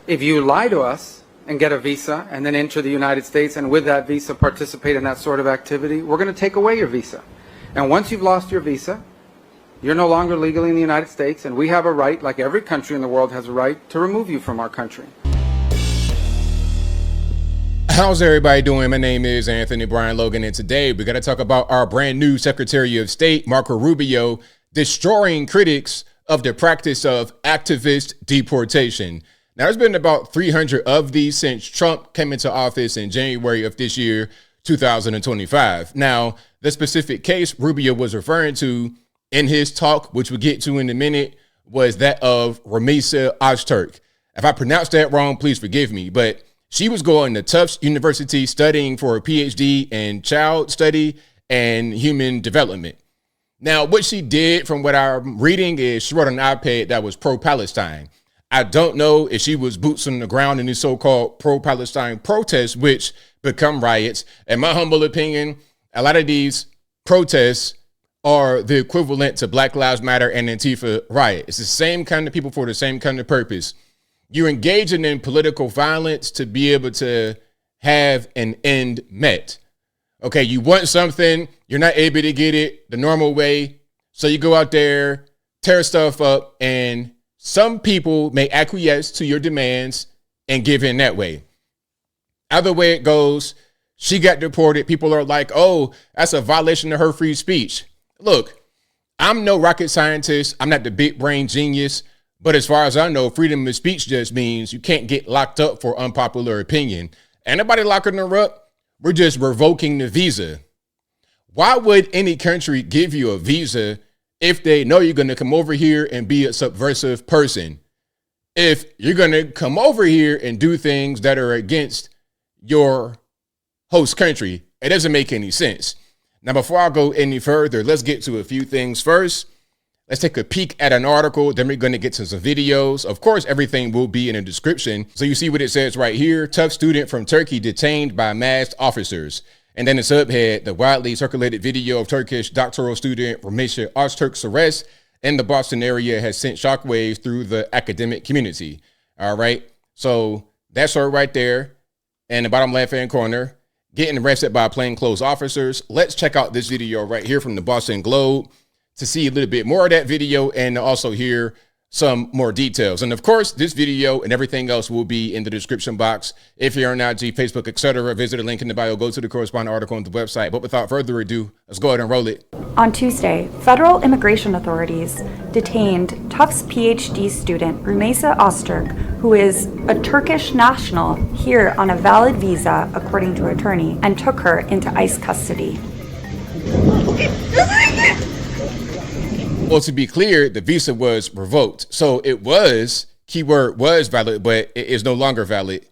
If you lie to us and get a visa and then enter the United States and with that visa participate in that sort of activity, we're going to take away your visa. And once you've lost your visa, you're no longer legally in the United States, and we have a right, like every country in the world has a right, to remove you from our country. How's everybody doing? My name is Anthony Brian Logan, and today we got to talk about our brand new Secretary of State, Marco Rubio, destroying critics of the practice of activist deportation. Now, there's been about 300 of these since Trump came into office in January of this year, 2025. Now, the specific case Rubio was referring to in his talk, which we'll get to in a minute, was that of Rubio Ozturk. If I pronounced that wrong, please forgive me, but she was going to Tufts University studying for a PhD in child study and human development. Now, what she did, from what I'm reading, is she wrote an op-ed that was pro-Palestine. I don't know if she was boots on the ground in these so-called pro-Palestine protests, which become riots. In my humble opinion, a lot of these protests are the equivalent to Black Lives Matter and Antifa riot. It's the same kind of people for the same kind of purpose. You're engaging in political violence to be able to have an end met. Okay, you want something, you're not able to get it the normal way, so you go out there, tear stuff up, and some people may acquiesce to your demands and give in that way. Either way it goes, she got deported. People are like, oh, that's a violation of her free speech. Look, I'm no rocket scientist. I'm not the big brain genius. But as far as I know, freedom of speech just means you can't get locked up for unpopular opinion. Ain't nobody locking her up. We're just revoking the visa. Why would any country give you a visa if they know you're going to come over here and be a subversive person? If you're going to come over here and do things that are against your host country, it doesn't make any sense. Now, before I go any further, let's get to a few things first. Let's take a peek at an article, then we're going to get to some videos. Of course, everything will be in a description. So you see what it says right here. Tough student from Turkey detained by masked officers. And then the subhead, the widely circulated video of Turkish doctoral student Rubio Ozturk's arrest in the Boston area has sent shockwaves through the academic community. All right. So that's her right there in the bottom left-hand corner, getting arrested by plainclothes officers. Let's check out this video right here from the Boston Globe to see a little bit more of that video and also hear some more details. And of course, this video and everything else will be in the description box. If you're on IG, Facebook, etc., visit the link in the bio, go to the corresponding article on the website. But without further ado, let's go ahead and roll it. On Tuesday, federal immigration authorities detained Tufts PhD student Rubio Ozturk, who is a Turkish national here on a valid visa, according to an attorney, and took her into ICE custody. Well, to be clear, the visa was revoked. So it was, keyword was valid, but it is no longer valid.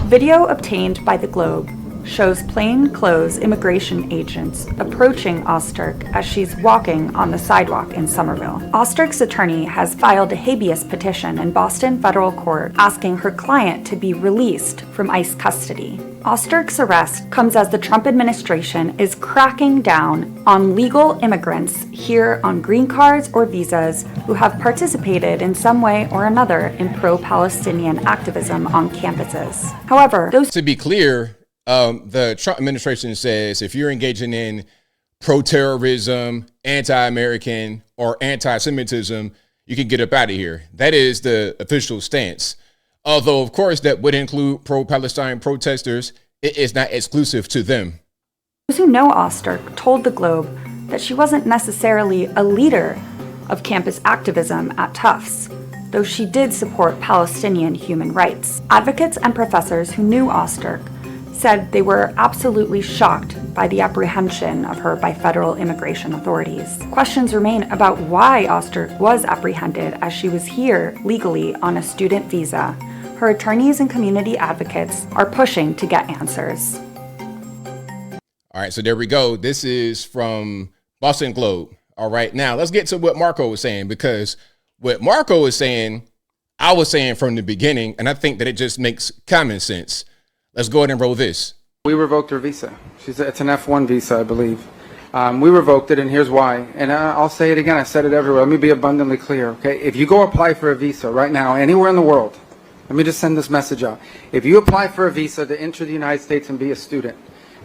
Video obtained by the Globe shows plainclothes immigration agents approaching Ozturk as she's walking on the sidewalk in Somerville. Ozturk's attorney has filed a habeas petition in Boston federal court asking her client to be released from ICE custody. Ozturk's arrest comes as the Trump administration is cracking down on legal immigrants here on green cards or visas who have participated in some way or another in pro-Palestinian activism on campuses. However, those— To be clear, the Trump administration says if you're engaging in pro-terrorism, anti-American, or anti-Semitism, you can get up out of here. That is the official stance. Although, of course, that would include pro-Palestine protesters. It is not exclusive to them. Those who know Ozturk told the Globe that she wasn't necessarily a leader of campus activism at Tufts, though she did support Palestinian human rights. Advocates and professors who knew Ozturk said they were absolutely shocked by the apprehension of her by federal immigration authorities. Questions remain about why Ozturk was apprehended as she was here legally on a student visa. Her attorneys and community advocates are pushing to get answers. All right, so there we go. This is from Boston Globe. All right, now let's get to what Marco was saying, because what Marco is saying, I was saying from the beginning, and I think that it just makes common sense. Let's go ahead and roll this. We revoked her visa. It's an F1 visa, I believe. We revoked it, and here's why. And I'll say it again. I said it everywhere. Let me be abundantly clear, okay? If you go apply for a visa right now, anywhere in the world, let me just send this message out. If you apply for a visa to enter the United States and be a student,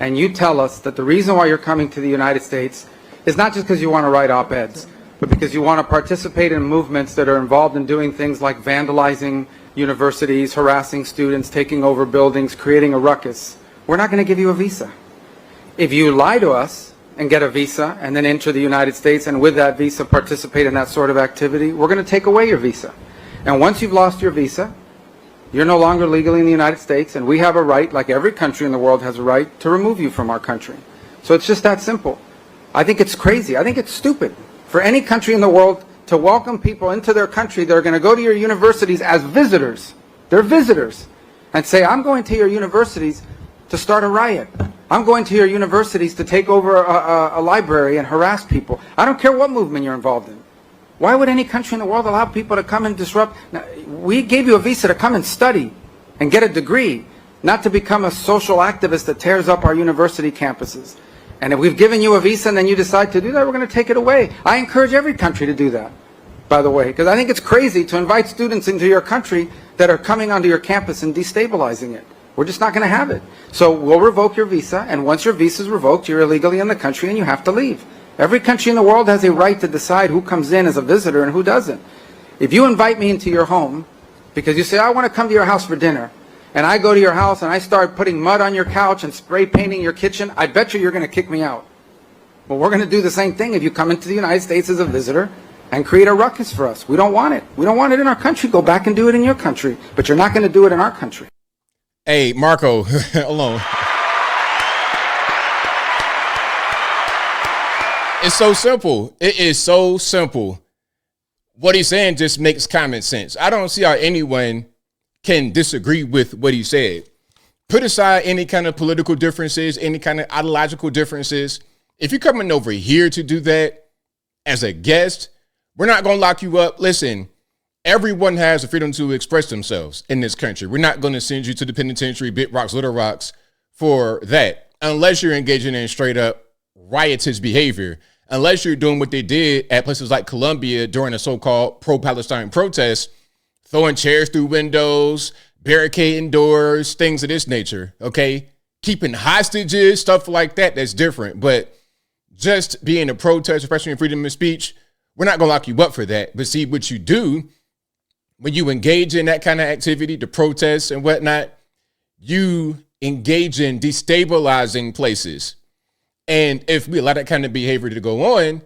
and you tell us that the reason why you're coming to the United States is not just because you want to write op-eds, but because you want to participate in movements that are involved in doing things like vandalizing universities, harassing students, taking over buildings, creating a ruckus, we're not going to give you a visa. If you lie to us and get a visa and then enter the United States and with that visa participate in that sort of activity, we're going to take away your visa. And once you've lost your visa, you're no longer legally in the United States, and we have a right, like every country in the world has a right, to remove you from our country. So it's just that simple. I think it's crazy. I think it's stupid for any country in the world to welcome people into their country that are going to go to your universities as visitors. They're visitors. And say, I'm going to your universities to start a riot. I'm going to your universities to take over a library and harass people. I don't care what movement you're involved in. Why would any country in the world allow people to come and disrupt? Now, we gave you a visa to come and study and get a degree, not to become a social activist that tears up our university campuses. And if we've given you a visa and then you decide to do that, we're going to take it away. I encourage every country to do that, by the way, because I think it's crazy to invite students into your country that are coming onto your campus and destabilizing it. We're just not going to have it. So we'll revoke your visa, and once your visa is revoked, you're illegally in the country and you have to leave. Every country in the world has a right to decide who comes in as a visitor and who doesn't. If you invite me into your home because you say, I want to come to your house for dinner, and I go to your house and I start putting mud on your couch and spray painting your kitchen, I bet you're going to kick me out. Well, we're going to do the same thing if you come into the United States as a visitor and create a ruckus for us. We don't want it. We don't want it in our country. Go back and do it in your country. But you're not going to do it in our country. Hey, Marco, alone. It's so simple. It is so simple. What he's saying just makes common sense. I don't see how anyone can disagree with what he said. Put aside any kind of political differences, any kind of ideological differences. If you're coming over here to do that as a guest, we're not going to lock you up. Listen, everyone has the freedom to express themselves in this country. We're not going to send you to the penitentiary, Big Rocks, Little Rocks for that, unless you're engaging in straight up riotous behavior, unless you're doing what they did at places like Colombia during the so-called pro-Palestine protests, throwing chairs through windows, barricading doors, things of this nature, okay? Keeping hostages, stuff like that, that's different. But just being a protest, especially in freedom of speech, we're not going to lock you up for that. But see, what you do when you engage in that kind of activity, the protests and whatnot, you engage in destabilizing places. And if we allow that kind of behavior to go on,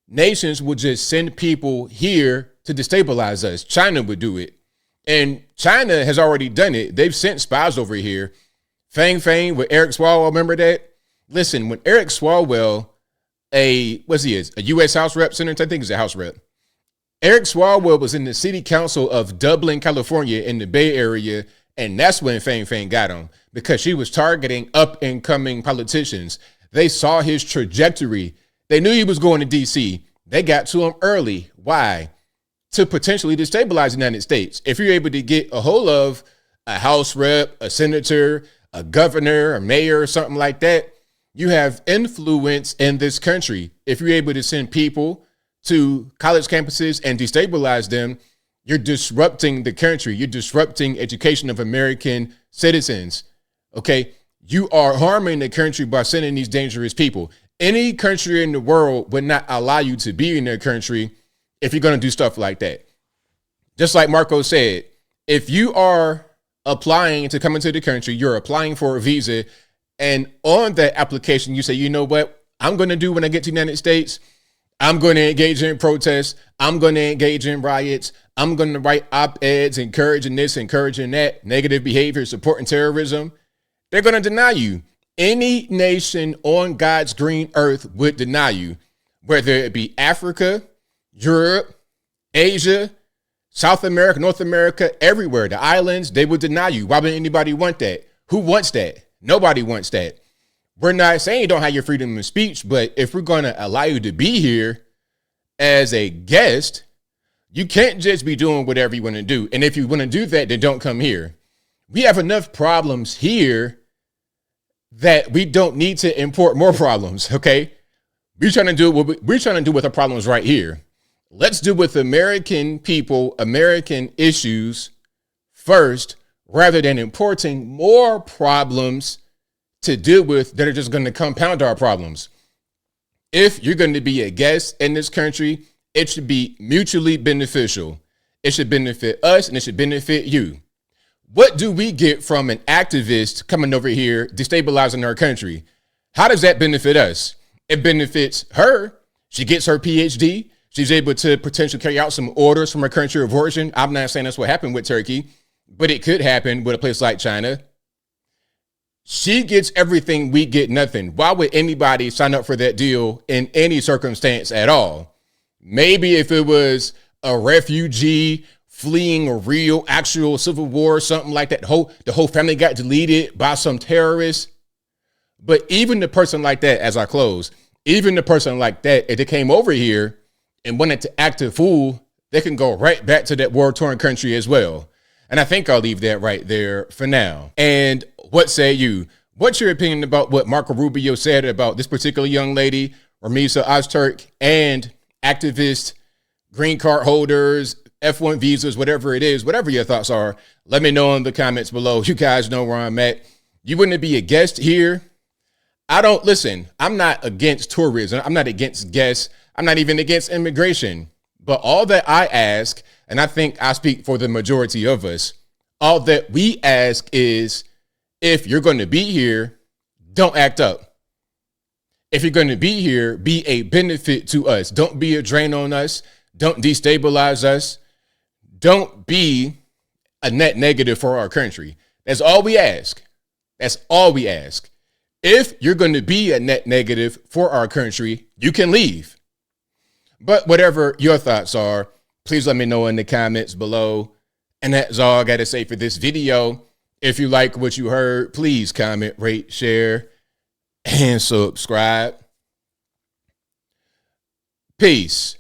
nations will just send people here to destabilize us. China would do it. And China has already done it. They've sent spies over here. Fang Fang with Eric Swalwell, remember that? Listen, when Eric Swalwell, a U.S. House Rep, Senator, I think he's a House Rep. Eric Swalwell was in the city council of Dublin, California, in the Bay Area, and that's when Fang Fang got him, because she was targeting up-and-coming politicians. They saw his trajectory. They knew he was going to D.C. They got to him early. Why? To potentially destabilize the United States. If you're able to get a hold of a House Rep, a senator, a governor, a mayor, or something like that, you have influence in this country. If you're able to send people to college campuses and destabilize them, you're disrupting the country. You're disrupting education of American citizens. Okay? You are harming the country by sending these dangerous people. Any country in the world would not allow you to be in their country if you're going to do stuff like that. Just like Marco said, if you are applying to come into the country, you're applying for a visa, and on that application, you say, you know what I'm going to do when I get to the United States? I'm going to engage in protests. I'm going to engage in riots. I'm going to write op-eds encouraging this, encouraging that, negative behavior, supporting terrorism. They're going to deny you. Any nation on God's green earth would deny you, whether it be Africa, Europe, Asia, South America, North America, everywhere, the islands, they would deny you. Why would anybody want that? Who wants that? Nobody wants that. We're not saying you don't have your freedom of speech, but if we're going to allow you to be here as a guest, you can't just be doing whatever you want to do. And if you want to do that, then don't come here. We have enough problems here that we don't need to import more problems, okay? We're trying to do what we're trying to do with the problems right here. Let's do with American people, American issues first, rather than importing more problems to deal with that are just going to compound our problems. If you're going to be a guest in this country, it should be mutually beneficial. It should benefit us and it should benefit you. What do we get from an activist coming over here destabilizing our country? How does that benefit us? It benefits her. She gets her PhD. She's able to potentially carry out some orders from her country of origin. I'm not saying that's what happened with Turkey, but it could happen with a place like China. She gets everything, we get nothing. Why would anybody sign up for that deal in any circumstance at all? Maybe if it was a refugee fleeing a real actual civil war or something like that, the whole family got deleted by some terrorists. But even the person like that, as I close, even the person like that, if they came over here and wanted to act a fool, they can go right back to that war-torn country as well. And I think I'll leave that right there for now. And what say you? What's your opinion about what Marco Rubio said about this particular young lady, Ramisa Ozturk, and activist, green card holders, F1 visas, whatever it is, whatever your thoughts are, let me know in the comments below. You guys know where I'm at. You wouldn't be a guest here. I'm not against tourism. I'm not against guests. I'm not even against immigration. But all that I ask, and I think I speak for the majority of us, all that we ask is, if you're going to be here, don't act up. If you're going to be here, be a benefit to us. Don't be a drain on us. Don't destabilize us. Don't be a net negative for our country. That's all we ask. That's all we ask. If you're going to be a net negative for our country, you can leave. But whatever your thoughts are, please let me know in the comments below. And that's all I got to say for this video. If you like what you heard, please comment, rate, share, and subscribe. Peace.